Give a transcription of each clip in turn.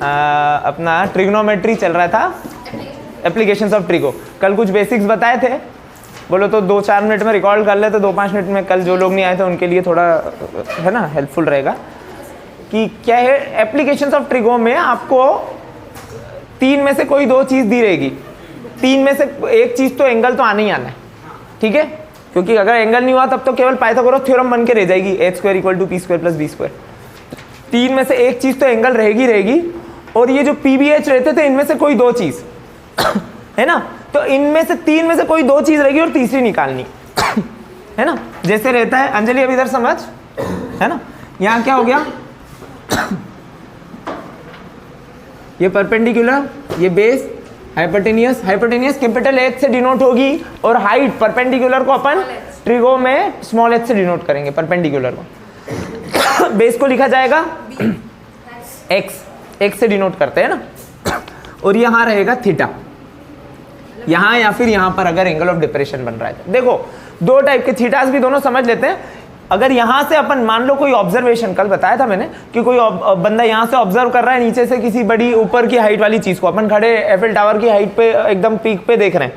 अपना ट्रिग्नोमेट्री चल रहा था, एप्लीकेशंस ऑफ ट्रिगो। कल कुछ बेसिक्स बताए थे, बोलो तो 2-4 मिनट में रिकॉर्ड कर ले तो 2-5 मिनट में, कल जो लोग नहीं आए थे उनके लिए थोड़ा है ना हेल्पफुल रहेगा कि क्या है एप्लीकेशंस ऑफ ट्रिगो में आपको 3 में से कोई 2 चीज़ दी रहेगी। 3 में से एक चीज़ तो एंगल तो आना ही आना है, ठीक है, क्योंकि अगर एंगल नहीं हुआ तब तो केवल पाइथागोरस थ्योरम बन के रह जाएगी, h² = p² + b²। 3 में से एक चीज़ तो एंगल रहेगी, और ये जो PBH रहते थे इनमें से कोई 2 चीज़ है ना, तो इनमें से 3 में से कोई 2 चीज़ रहेगी और तीसरी निकालनी है ना। जैसे रहता है अंजलि, अब इधर समझ, है ना, यहाँ क्या हो गया, ये परपेंडिकुलर, ये base, hypotenuse, hypotenuse capital H से डिनोट होगी, और हाइट परपेंडिकुलर को अपन ट्रिगो में स्मॉल h से डिनोट करेंगे परपेंडिकुलर को। बेस को लिखा जाएगा x से डिनोट करते हैं ना, और यहाँ रहेगा थीटा, यहाँ या फिर यहाँ पर अगर एंगल ऑफ डिप्रेशन बन रहा है। देखो 2 टाइप के थीटास भी दोनों समझ लेते हैं। अगर यहाँ से अपन मान लो कोई ऑब्जर्वेशन, कल बताया था मैंने कि कोई बंदा यहाँ से ऑब्जर्व कर रहा है नीचे से किसी बड़ी ऊपर की हाइट वाली चीज को, अपन खड़े एफिल टावर की हाइट पे एकदम पीक पे देख रहे हैं,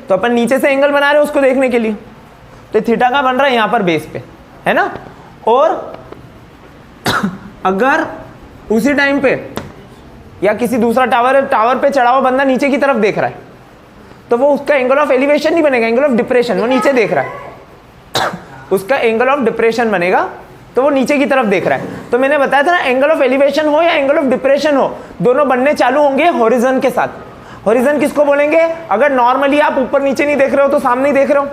तो अपन नीचे से एंगल बना रहे हैं उसको देखने के लिए, तो थीटा का बन रहा है यहाँ पर बेस पे, है ना। और अगर उसी टाइम पे या किसी दूसरा टावर पे चढ़ा हुआ बंदा नीचे की तरफ देख रहा है, तो वो उसका एंगल ऑफ एलिवेशन नहीं बनेगा, एंगल ऑफ डिप्रेशन, वो नीचे देख रहा है, उसका एंगल ऑफ डिप्रेशन बनेगा, तो वो नीचे की तरफ देख रहा है। तो मैंने बताया था ना, एंगल ऑफ एलिवेशन हो या एंगल ऑफ डिप्रेशन हो, दोनों बनने चालू होंगे हॉरिजन के साथ। हॉरिजन किसको बोलेंगे, अगर नॉर्मली आप ऊपर नीचे नहीं देख रहे हो तो सामने ही देख रहे हो,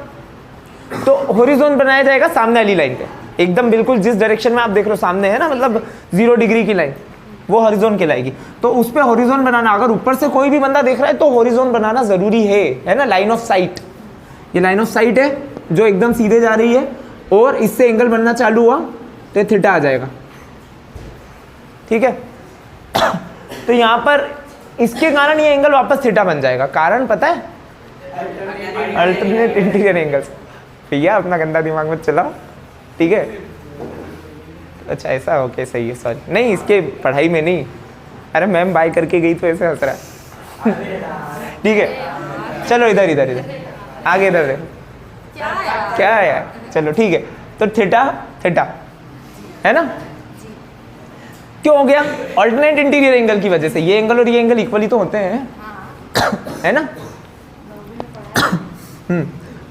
तो हॉरिजन बनाया जाएगा सामने वाली लाइन पे, एकदम बिल्कुल जिस डायरेक्शन में आप देख रहे हो सामने है ना, मतलब 0 डिग्री की लाइन, वो हॉरिजॉन कहलाएगी। तो उस पे हॉरिजॉन बनाना, अगर ऊपर से कोई भी बंदा देख रहा है तो हॉरिजॉन बनाना जरूरी है ना। लाइन ऑफ साइट, ये लाइन ऑफ साइट है जो एकदम सीधे जा रही है, और इससे एंगल बनना चालू हुआ तो थीटा आ जाएगा, ठीक है। तो यहां पर इसके कारण ये एंगल वापस थीटा बन जाएगा। कारण पता है, अल्टरनेट इंटीरियर एंगल्स। भैया अपना गंदा दिमाग मत चलाओ, ठीक है। अच्छा ऐसा, ओके सही है, सॉरी, नहीं इसके पढ़ाई में नहीं, अरे मैम बाय करके गई तो ऐसे हंस रहा है ठीक है, चलो इधर इधर इधर आगे, इधर देखो क्या है यार, चलो ठीक है। तो थीटा थीटा है ना, क्यों हो गया, ऑल्टरनेट इंटीरियर एंगल की वजह से। ये एंगल और ये एंगल इक्वली तो होते हैं है ना।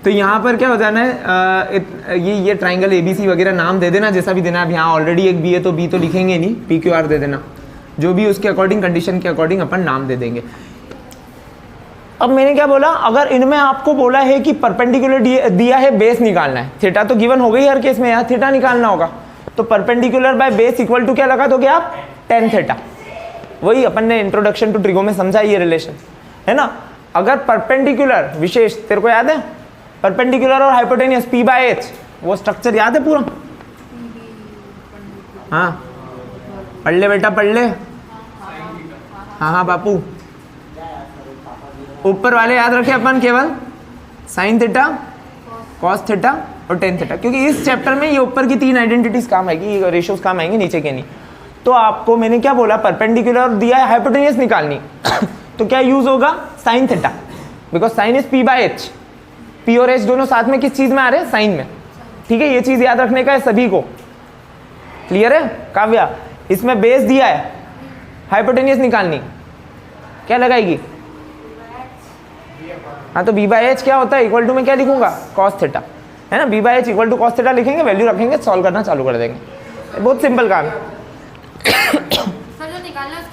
तो यहाँ पर क्या हो जाना है, ये ट्राइंगल ABC वगैरह नाम दे देना, जैसा भी देना है। यहाँ ऑलरेडी एक B है तो B तो लिखेंगे नहीं, PQR दे देना, जो भी उसके अकॉर्डिंग, कंडीशन के अकॉर्डिंग अपन नाम दे देंगे। अब मैंने क्या बोला, अगर इनमें आपको बोला है कि परपेंडिकुलर दिया है, बेस निकालना है, थीटा तो गिवन हो गई हर केस में, यहाँ थीटा निकालना होगा, तो perpendicular by base equal to क्या लगा दोगे आप, tan थीटा। वही अपन ने इंट्रोडक्शन टू ट्रिगो में समझा ये रिलेशन, है ना। अगर परपेंडिकुलर, विशेष तेरे को याद है, परपेंडिकुलर और हाइपोटेनियस P/H, वो स्ट्रक्चर याद है पूरा, हाँ पढ़ ले बेटा पढ़ ले, हाँ हाँ बापू, ऊपर वाले याद रखे अपन केवल साइन थीटा, कॉस थीटा और टेन थीटा, क्योंकि इस चैप्टर में ये ऊपर की 3 आइडेंटिटीज काम आएगी, रेशियोज काम आएंगे, नीचे के नहीं। तो आपको मैंने क्या बोला, परपेंडिकुलर दिया है, हाइपोटेनियस निकालनी तो क्या यूज होगा, sine theta, because sign is P/H, P और H दोनों साथ में किस चीज में आ रहे हैं, साइन में, ठीक है। ये चीज याद रखने का है सभी को, क्लियर है काव्या। इसमें बेस दिया है, हाइपोटेनियस निकालनी, क्या लगाएगी, हाँ तो B/H क्या होता है, इक्वल टू में क्या लिखूंगा, कॉस थीटा, है ना। B/H equal to cos theta लिखेंगे, वैल्यू रखेंगे, सॉल्व करना चालू कर देंगे, बहुत सिंपल काम है।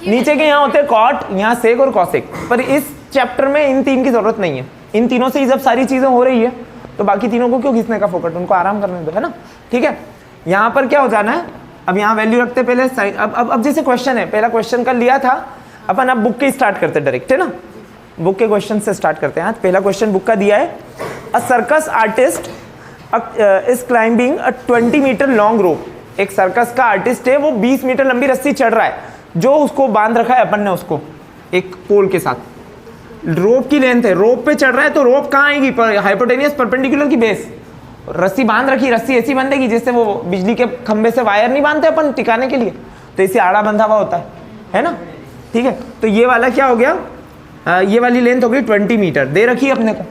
नीचे के यहाँ होते हैं कॉट, यहाँ सेक और कॉसेक, पर इस चैप्टर में इन 3 की जरूरत नहीं है। इन तीनों से जब सारी चीजें हो रही है तो बाकी तीनों को क्यों खींचने का फोकट, उनको आराम करने दो, है ना, ठीक है। यहाँ पर क्या हो जाना है, अब यहाँ वैल्यू रखते पहले साइन, अब जैसे क्वेश्चन है, पहला क्वेश्चन कर लिया था अपन, अब बुक के स्टार्ट करते डायरेक्ट, है ना, बुक के क्वेश्चन से स्टार्ट करते हैं। पहला क्वेश्चन बुक का दिया है, a circus artist is climbing a 20 metre long rope. एक सर्कस का आर्टिस्ट है, वो 20 मीटर लंबी रस्सी चढ़ रहा है, जो उसको बांध रखा है अपन ने उसको एक पोल के साथ, रोप की लेंथ है, रोप पे चढ़ रहा है, तो रोप कहाँ आएगी, हाइपोटेनियस परपेंडिकुलर की बेस, रस्सी बांध रखी, रस्सी ऐसी बांधेगी जिससे वो बिजली के खंबे से वायर नहीं बांधते अपन टिकाने के लिए, तो इसे आड़ा बंधा हुआ होता है ना। ठीक है, तो ये वाला क्या हो गया, ये वाली लेंथ हो गई 20 मीटर दे रखी है अपने को,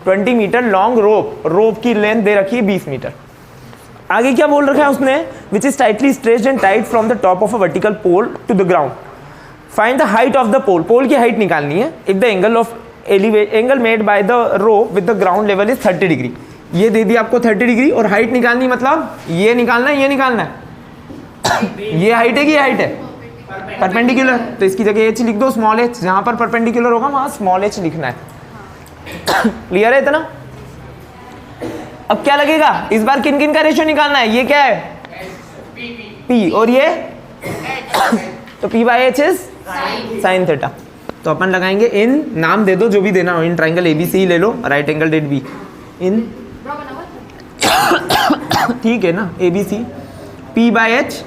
20 मीटर लॉन्ग रोप की लेंथ दे रखी है 20 मीटर। आगे क्या बोल रखा है उसने, which is tightly stretched and tight from the top of a vertical pole to the ground, find the height of the pole की हाइट निकालनी है if the angle made by the rope with the ground level is 30 degree. ये दे दी आपको 30 degree, और height निकालनी मतलब ये निकालना है, ये निकालना है ये हाइट है कि ये हाइट है परपेंडिकुलर, तो इसकी जगह h लिख दो स्मॉल h, जहां पर परपेंडिकुलर होगा वहां स्मॉल h लिखना है। क्लियर है इतना? अब क्या लगेगा, इस बार किन किन का रेशियो निकालना है, ये क्या है p और ये तो p by h is sine theta. तो अपन लगाएंगे इन, नाम दे दो जो भी देना हो, इन ट्राइंगल ABC ले लो, right angle that B in, ठीक है ना, ABC p by h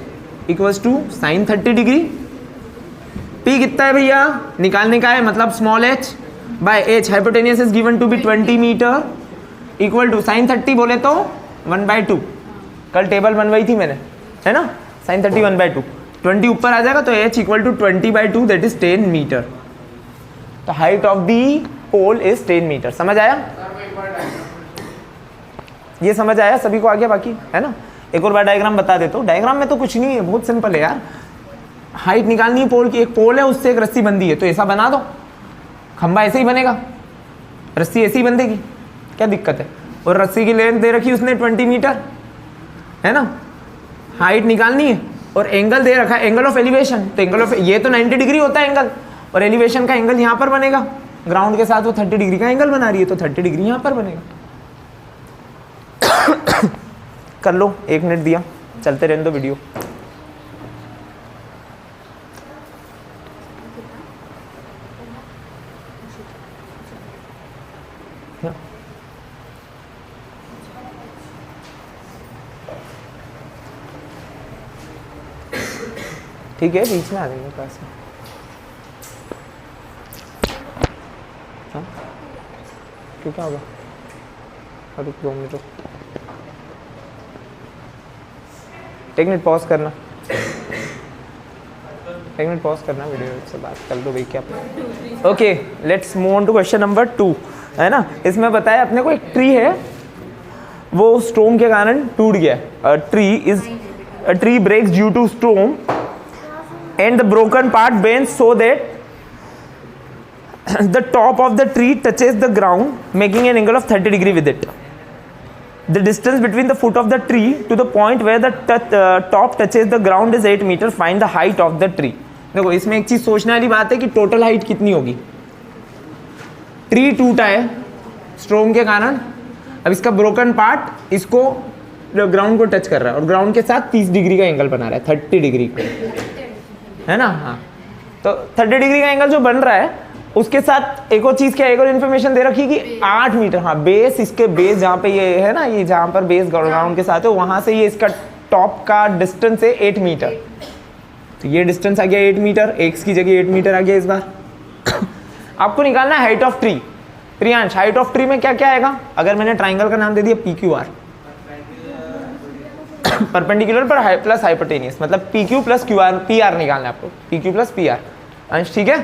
equals to sine 30 degree. p कितना है भैया, निकालने का है, मतलब small h by h, hypotenuse is given to be 20 metre equal to sine 30 बोले तो 1/2, कल टेबल बनवाई थी मैंने, है ना, साइन 30 1/2, 20 ऊपर आ जाएगा तो h equal to 20/2 that is 10 metre. तो height of the pole is 10 metre. समझ आया, ये समझ आया सभी को, आ गया बाकी, है ना। एक और बार डायग्राम बता देता हूँ, डायग्राम में तो कुछ नहीं है, बहुत सिंपल है यार। हाइट निकालनी है पोल की, एक पोल है उससे एक रस्सी बंधी है, तो ऐसा बना दो, खंबा ऐसे ही बनेगा, रस्सी ऐसे ही बंधेगी, क्या दिक्कत है। और रस्सी की लेंथ दे रखी उसने 20 मीटर, है ना। हाइट निकालनी है और एंगल दे रखा है, एंगल ऑफ एलिवेशन, तो एंगल ऑफ ये तो 90 डिग्री होता है एंगल, और एलिवेशन का एंगल यहाँ पर बनेगा, ग्राउंड के साथ वो 30 डिग्री का एंगल बना रही है, तो 30 डिग्री यहाँ पर बनेगा। कर लो, 1 मिनट दिया, चलते रहने दो वीडियो। ठीक है, बीच में आ जाएंगे क्लास में। हाँ क्यों, क्या होगा, अभी 2 मिनट रुक, 1 मिनट पॉज करना, 1 मिनट पॉज करना, वीडियो से बात कर लो भाई क्या। Okay, let's move on to question number 2, है ना। इसमें बताया अपने को एक ट्री है, वो स्टॉर्म के कारण टूट गया। Tree breaks due to storm and the broken part bends so that the top of the tree touches the ground, making an angle of 30 degree with it. The distance between the foot of the tree to the point where the top touches the ground is 8 meter. Find the height of the tree. देखो इसमें एक चीज सोचने वाली बात है कि total height कितनी होगी। ट्री टूटा है स्टॉर्म के कारण, अब इसका ब्रोकन पार्ट इसको ग्राउंड को टच कर रहा है और ग्राउंड के साथ 30 डिग्री का एंगल बना रहा है, 30 डिग्री का, है ना। हाँ, तो 30 डिग्री का एंगल जो बन रहा है उसके साथ एक और चीज क्या, एक और इन्फॉर्मेशन दे रखी कि 8 मीटर, हाँ बेस, इसके बेस जहाँ पे ये है ना, ये जहाँ पर बेस ग्राउंड के साथ है वहां से ये इसका टॉप का डिस्टेंस है 8 मीटर। तो ये डिस्टेंस आ गया 8 मीटर, एक्स की जगह 8 मीटर आ गया इस बार। आपको निकालना है height of tree. Priyansh, height of tree में क्या क्या आएगा, अगर मैंने ट्राइंगल का नाम दे दिया PQR, परपेंडिकुलर पर प्लस हाइपोटेनियस, मतलब PQ प्लस QR, PR निकालना है आपको, PQ प्लस PR। अंश ठीक है।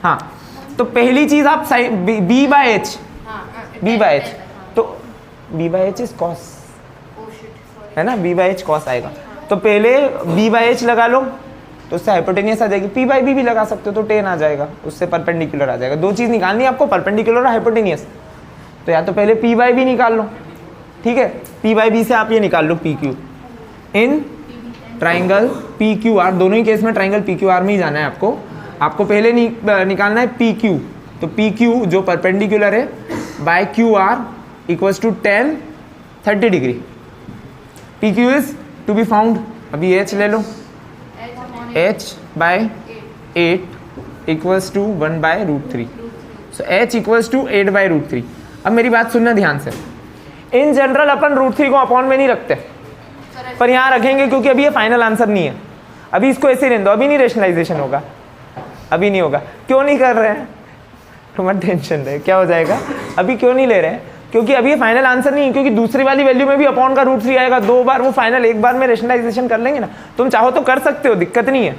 हाँ, तो पहली चीज आप B बाय H, तो B by H is cos, है ना, B बाय H कॉस आएगा। तो पहले B बाय H लगा लो, तो उससे हाइपोटेनियस आ जाएगी। P बाय B भी लगा सकते हो, तो 10 आ जाएगा, उससे परपेंडिकुलर आ जाएगा। 2 चीज निकालनी है आपको, परपेंडिकुलर और हाइपोटेनियस। तो या तो पहले P बाय B निकाल लो, ठीक है, P बाय B से आप ये निकाल लो PQ इन ट्राइंगल PQR, दोनों ही केस में ट्राइंगल PQR में ही जाना है आपको। आपको पहले निकालना है PQ, तो PQ जो परपेंडिकुलर है by QR equals to 30 degree. PQ is to be found, अभी H ले लो, H by 8 equals to 1/√3, so H equals to 8/√3। अब मेरी बात सुनना ध्यान से, इन जनरल अपन √3 को अपॉन में नहीं रखते, पर यहाँ रखेंगे क्योंकि अभी ये फाइनल आंसर नहीं है। अभी इसको ऐसे रहने दो, अभी नहीं रेशनलाइजेशन होगा, अभी नहीं होगा। क्यों नहीं कर रहे हैं, तुम्हारा टेंशन है क्या हो जाएगा, अभी क्यों नहीं ले रहे हैं, क्योंकि अभी ये फाइनल आंसर नहीं है, क्योंकि दूसरी वाली वैल्यू में भी अपॉन का √3 आएगा 2 बार, वो फाइनल एक बार में रेशनलाइजेशन कर लेंगे ना। तुम चाहो तो कर सकते हो, दिक्कत नहीं है,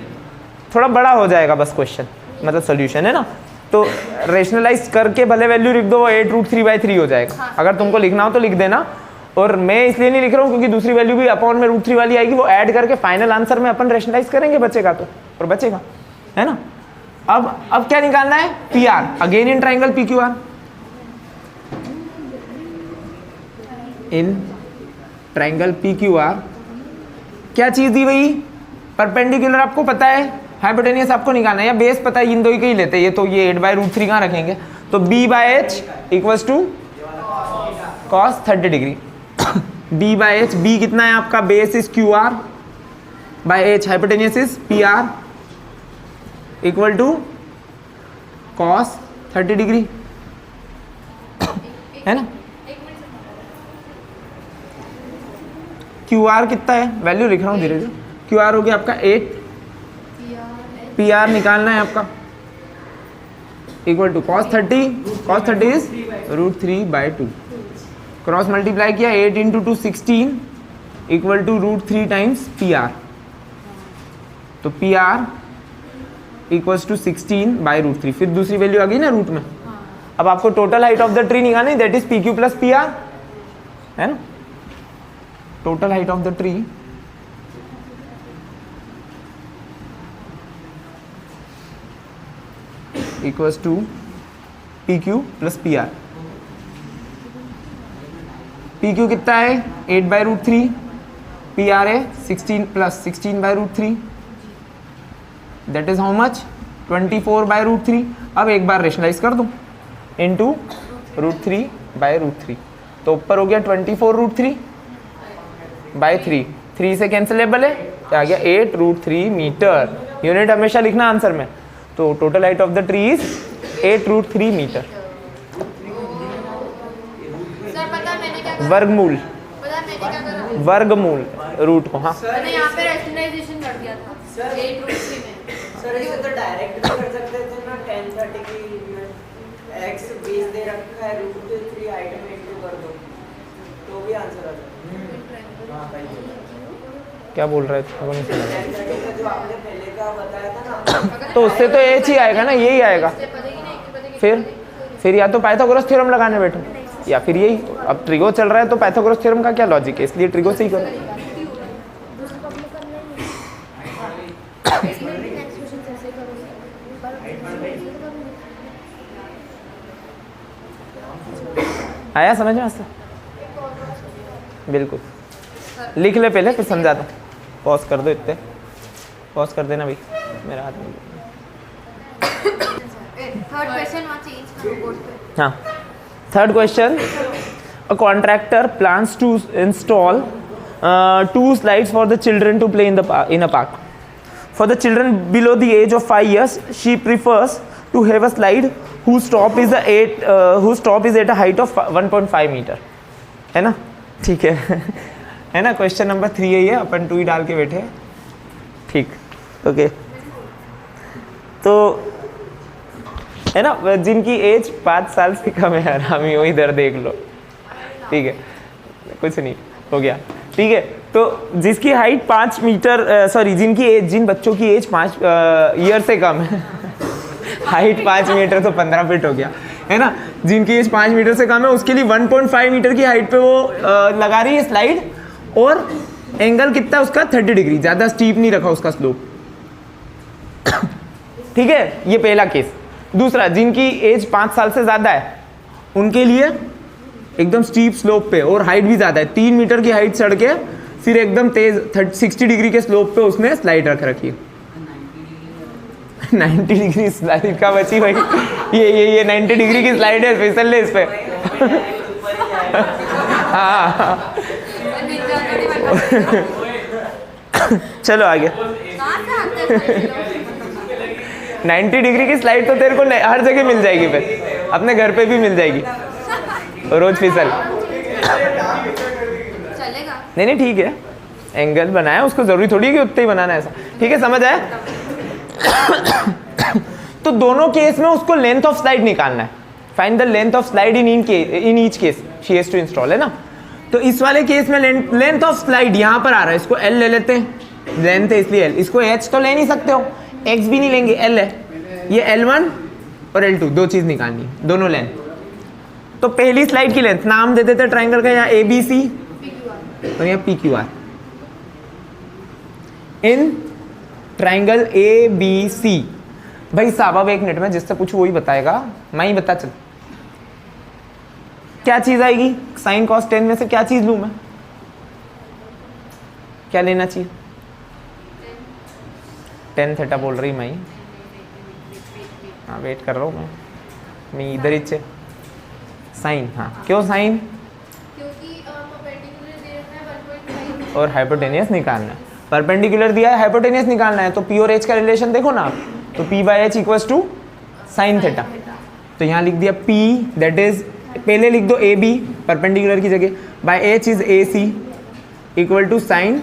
थोड़ा बड़ा हो जाएगा बस क्वेश्चन, मतलब सोल्यूशन है ना। तो रेशनलाइज करके भले वैल्यू लिख दो, वो 8√3/3 हो जाएगा। अगर तुमको लिखना हो तो लिख देना, और मैं इसलिए नहीं लिख रहा हूँ क्योंकि दूसरी वैल्यू भी अपॉन में √3 वाली आएगी, वो ऐड करके फाइनल आंसर में अपन रेशनलाइज करेंगे, बचेगा तो, और बचेगा, है ना। अब क्या निकालना है, P R, again in triangle P Q R. In triangle P Q R क्या चीज दी हुई, परपेंडिकुलर आपको पता है, हाइपोटेनियस आपको निकालना है, या बेस पता है, इन दो ही के ही लेते हैं। ये तो ये 8/√3 कहाँ रखेंगे, तो b/h equals to cos 30 degree. b/h, b कितना है आपका, base is Q R by h, hypotenuse is P R equal to cos 30 degree, है ना। क्यू आर कितना है, वैल्यू लिख रहा हूँ धीरे धीरे। क्यू आर हो गया आपका 8, पी आर निकालना है आपका equal to cos 30 is √3/2, cross multiply किया 8 × 2 16 equal to √3 times P R, तो पी आर इक्वल्स टू 16/√3। फिर दूसरी वैल्यू आ गई ना रूट में। अब आपको total height of the tree निकालनी, that is P Q plus P R, है ना। Total height of the tree equals to P Q plus P R. P Q कितना है 8/√3, पी आर है 16 plus 16/√3, that is how much 24/√3। अब एक बार rationalise कर दो इनटू √3/√3, तो ऊपर हो गया 24√3/3, 3 से कैंसिलेबल है, क्या आ गया 8√3 मीटर। यूनिट हमेशा लिखना आंसर में। तो total height of the tree is 8√3 metre. वर्गमूल, वर्गमूल रूट को, हाँ मैंने यहाँ पे रैशनलाइजेशन कर दिया था 8√3 में। सर इसे तो डायरेक्ट भी कर सकते थे ना, 10/30 की x 20 दे रखा है, √3 आइटम इंटू कर दो तो भी आंसर आ जाएगा। हां भाई क्या बोल रहे थे, 10/30 का जो आपने पहले का बताया था ना, तो उससे तो एच ही आएगा ना, यही आएगा। फिर या तो पाइथागोरस थ्योरम लगाने बैठो, या फिर यही। अब ट्रिगो चल रहा है तो पाइथागोरस थ्योरम का क्या लॉजिक है, इसलिए ट्रिगो से ही करो। आया समझ में आस्ता, बिल्कुल। लिख ले पहले, फिर समझाता हूँ। पॉज कर दो, इतने पॉज कर देना भाई, मेरा हाथ में। थर्ड क्वेश्चन वहाँ चेंज करो बोर्ड पे। हाँ, third question, a contractor plans to install 2 slides for the children to play in a park. For the children below the age of 5 years, she prefers to have a slide whose top is at a height of 1.5 meter. है ना, ठीक है है ना। Question number 3 है ये, अपन 2 ही डाल के बैठे हैं, ठीक, ओके। तो है ना, जिनकी एज 5 साल से कम है, हरामी हो इधर देख लो, ठीक है, कुछ नहीं हो गया, ठीक है। तो जिसकी हाइट 5 मीटर, सॉरी जिन बच्चों की एज 5 ईयर से कम है हाइट 5 मीटर तो 15 फीट हो गया, है ना। जिनकी एज 5 मीटर से कम है उसके लिए 1.5 मीटर की हाइट पे वो लगा रही है स्लाइड, और एंगल कितना उसका 30 डिग्री, ज़्यादा स्टीप नहीं रखा उसका स्लोप, ठीक है। ये पहला केस। दूसरा, जिनकी एज 5 साल से ज़्यादा है उनके लिए एकदम स्टीप स्लोप पे और हाइट भी ज़्यादा है, 3 मीटर की हाइट चढ़ के फिर एकदम तेज 60 डिग्री के स्लोप पे उसने स्लाइड रख रखी है। 90 डिग्री स्लाइड का बची भाई, ये 90 डिग्री की स्लाइड है, फिसल ले इस पे हाँ चलो आगे। 90 डिग्री की स्लाइड तो तेरे को हर जगह मिल जाएगी, फिर अपने घर पे भी मिल जाएगी, रोज फिसल चलेगा। नहीं ठीक है, एंगल बनाया, उसको जरूरी थोड़ी है कि उतना ही बनाना है ऐसा, ठीक है, समझ आया। तो दोनों केस में उसको लेंथ ऑफ स्लाइड निकालना है, find the length of slide in each case she has to install, है ना। तो इस वाले केस में लेंथ ऑफ स्लाइड यहाँ पर आ रहा है, इसको L ले लेते हैं, लेंथ है इसलिए L, इसको H तो ले नहीं सकते हो, एक्स भी नहीं लेंगे, एल है, ये L1 और L2 दो चीज निकालनी है, दोनों लेंथ। तो पहली स्लाइड की लेंथ नाम दे देते ट्राइंगल का, यहाँ ABC और यहाँ PQR। इन ट्राइंगल ABC, भाई साहब अब 1 मिनट में जिससे पूछू वही बताएगा, मैं ही बता चल क्या चीज आएगी। साइन कॉस 10 में से क्या चीज लूं मैं, क्या लेना चाहिए? टेन थीटा बोल रही मैं, हाँ वेट कर रहा हूँ मैं इधर ही से साइन। हाँ क्यों साइन? क्योंकि परपेंडिकुलर दे रखा है 1.5 और हाइपोटेनियस निकालना है। परपेंडिकुलर दिया है, हाइपोटेनियस निकालना है, तो पी और एच का रिलेशन देखो ना आप, तो P by H equals to sine theta. तो यहाँ लिख दिया पी दैट इज, पहले लिख दो ए बी परपेंडिकुलर की जगह, by H is A C equal to sine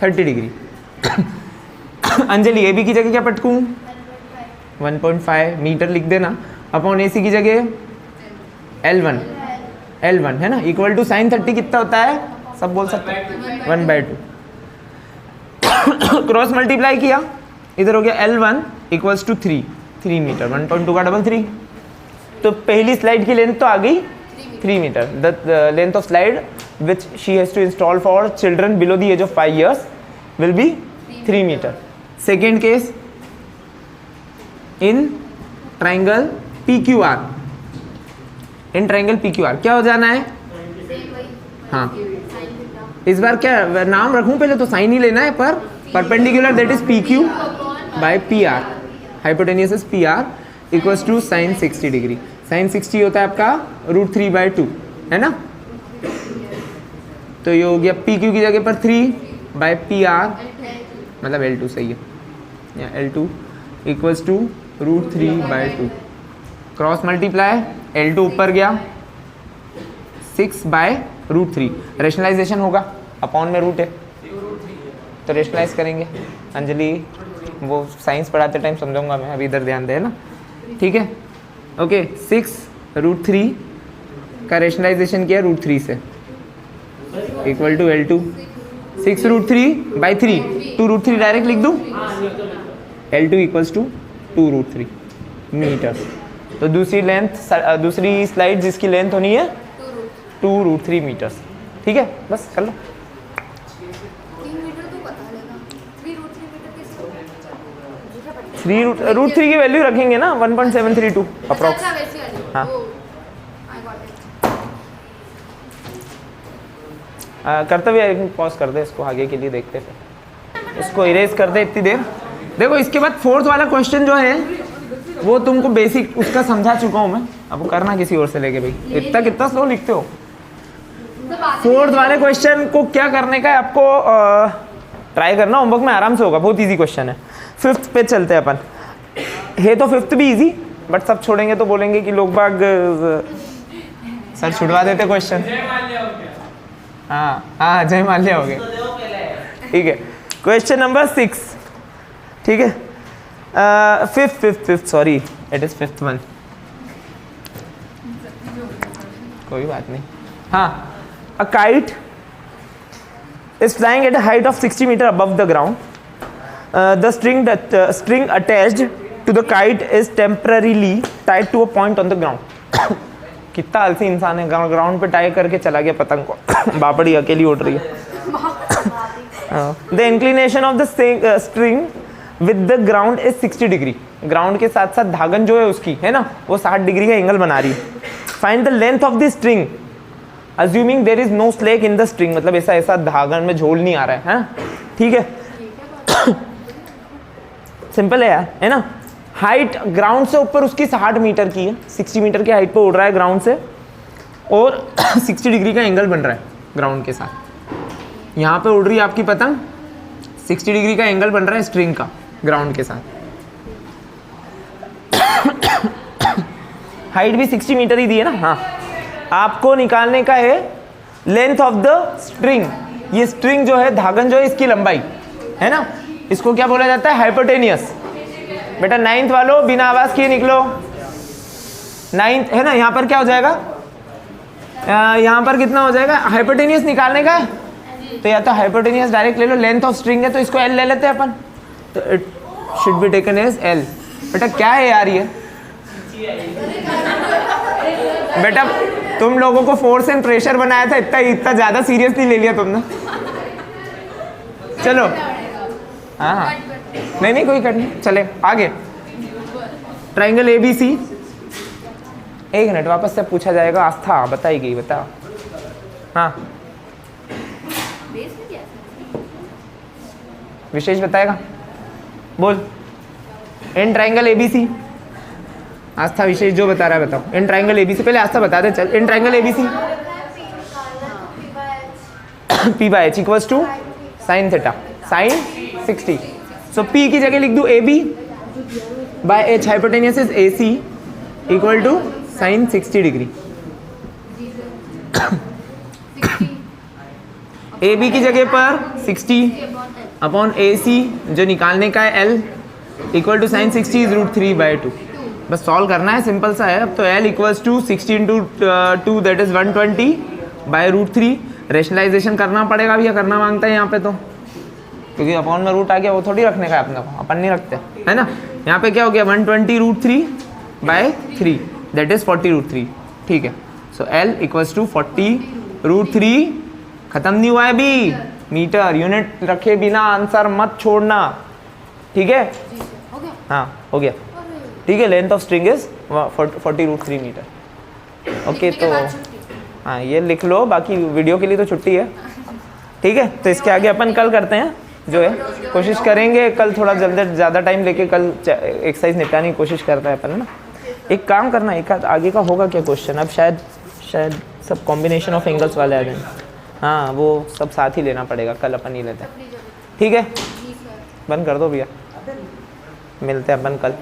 30 degree. Anjali A B की जगह क्या पटकूँ? 1.5 मीटर लिख देना, अपॉन ए सी की जगह L1 है ना, इक्वल टू साइन 30 कितना होता है सब बोल सकते हैं 1/2। क्रॉस मल्टीप्लाई किया, इधर हो गया L1 इक्वल्स टू 3 मीटर, 1.2 का डबल 3। तो पहली स्लाइड की लेंथ तो आ गई 3 metre. The length of slide which she has to install for children below the age of 5 years will be 3 metre. Second case, in triangle PQR, in triangle PQR क्या हो जाना है? हाँ इस बार क्या नाम रखूं, पहले तो साइन ही लेना है, पर perpendicular that is PQ by PR, hypotenuse is PR equals to sine 60 degree. Sine 60 होता है आपका √3/2 है ना, तो ये हो गया PQ की जगह पर 3 बाय PR, मतलब L2 सही है, या L2 equals to √3/2। Cross multiply, L2 ऊपर गया 6/√3, रेशनलाइजेशन होगा, अपॉन में रूट है तो रेशनलाइज करेंगे। अंजलि वो साइंस पढ़ाते टाइम समझाऊंगा मैं, अभी इधर ध्यान दे ना, ठीक है ओके। 6√3 का रेशनलाइजेशन किया √3 से, इक्वल टू L2 6√3/3, 2√3 डायरेक्ट लिख दूँ, L2 इक्वल्स टू 2√3 मीटर। तो दूसरी लेंथ, दूसरी स्लाइड जिसकी लेंथ होनी है 2√3 मीटर्स, ठीक है बस कर लो। 3 मीटर तो बता देना, 3√3 मीटर कैसे? 3√3 की वैल्यू रखेंगे ना 1.732 अप्रॉक्स। अच्छा वैसे वाली, हाँ। ओ, I got it। कर्तव्य पॉज कर दे इसको, आगे के लिए देखते फिर इसको इरेज कर दे इतनी देर। देखो इसके बाद फोर्थ वाला क्वेश्चन जो है वो तुमको बेसिक उसका समझा चुका हूँ मैं, अब करना किसी और से लेके। भाई इतना कितना स्लो लिखते हो। फोर्थ वाले क्वेश्चन को क्या करने का है आपको ट्राई करना, होमवर्क में आराम से होगा, बहुत इजी क्वेश्चन है। फिफ्थ पे चलते हैं अपन, है तो फिफ्थ भी इजी, बट सब छोड़ेंगे तो बोलेंगे कि लोग बाग सर छुड़वा देते क्वेश्चन। हाँ जय माल्या हो गए, ठीक है। क्वेश्चन नंबर 6, ठीक है, fifth sorry it is fifth one, कोई बात नहीं। हाँ, a kite is flying at a height of 60 meter above the ground. The string attached to the kite is temporarily tied to a point on the ground. कितना आलसी इंसान है, ground पे tie करके चला गया पतंग को। बापड़ी अकेली उड़ रही है। The inclination of the string with the ground is 60 degree. Ground के साथ साथ धागन जो है उसकी है ना, वो 60 डिग्री का एंगल बना रही है। Find the length of the string assuming there is no slack in the string, मतलब ऐसा धागन में झोल नहीं आ रहा है, ठीक है। सिंपल है यार, है ना। हाइट ग्राउंड से ऊपर उसकी 60 मीटर की है, 60 मीटर की हाइट पे उड़ रहा है ग्राउंड से, और 60 डिग्री का एंगल बन रहा है ग्राउंड के साथ। यहाँ पे उड़ रही है आपकी पतंग, 60 डिग्री का एंगल बन रहा है स्ट्रिंग का ग्राउंड के साथ। हाइट भी 60 मीटर ही दी है ना। हाँ, आपको निकालने का है लेंथ ऑफ द स्ट्रिंग। ये स्ट्रिंग जो है, धागन जो है, इसकी लंबाई है ना, इसको क्या बोला जाता है? हाइपोटेनियस। बेटा 9th वालों बिना आवाज किए निकलो। 9th है ना, यहाँ पर क्या हो जाएगा? यहाँ पर कितना हो जाएगा? हाइपोटेनियस निकालने का है, तो या तो हाइपोटेनियस डायरेक्ट ले लो, लेंथ ऑफ स्ट्रिंग है तो इसको एल ले लेते हैं अपन। तो should be taken as L. बेटा क्या है यार ये? बेटा तुम लोगों को फोर्स एंड प्रेशर बनाया था, इतना ज़्यादा सीरियसली ले लिया तुमने। चलो हाँ नहीं कोई कट नहीं, चले आगे। ट्राइंगल ए बी सी, एक मिनट वापस से पूछा जाएगा। आस्था बताएगी, बताओ। हाँ विशेष बताएगा, बोल। इन ट्राइंगल एबीसी, आस्था विशेष जो बता रहा है बताओ। इन ट्राइंगल एबीसी, पहले आस्था बता दे चल। In triangle ABC P by H equals to sine theta sine 60। So P की जगह लिख दूं A B by H, hypotenuse is A C equal to sine 60 degree. A B की जगह पर 60 अपॉन ए सी जो निकालने का है L equal to sine 60 is √3/2। बस सॉल्व करना है, सिंपल सा है। अब तो L equals to 60 into 2 that is 120 by √3। Rationalisation करना पड़ेगा भैया, करना मांगता है यहाँ पे तो, क्योंकि अपॉन में रूट आ गया, वो थोड़ी रखने का है अपने को, अपन नहीं रखते है ना। यहाँ पे क्या हो गया 120 √3/3 दैट इज 40 √3। ठीक है, सो एल इक्वल्स टू 40 √3। खत्म नहीं हुआ है अभी, मीटर यूनिट रखे बिना आंसर मत छोड़ना, ठीक है। हाँ हो गया, ठीक है। Length of string is 40 √3 metre. Okay तो हाँ ये लिख लो, बाकी वीडियो के लिए तो छुट्टी है, ठीक है। तो इसके आगे अपन कल करते हैं जो है, कोशिश करेंगे कल थोड़ा जल्दी ज़्यादा टाइम लेके कल एक्सरसाइज निपटाने की कोशिश करते हैं अपन, है ना। एक काम करना, एक आगे का होगा क्या क्वेश्चन, अब शायद सब कॉम्बिनेशन ऑफ एंगल्स वाले आ जाएंगे। हाँ वो सब साथ ही लेना पड़ेगा, कल अपन नहीं लेते, ठीक है। बंद कर दो भैया, मिलते हैं अपन कल।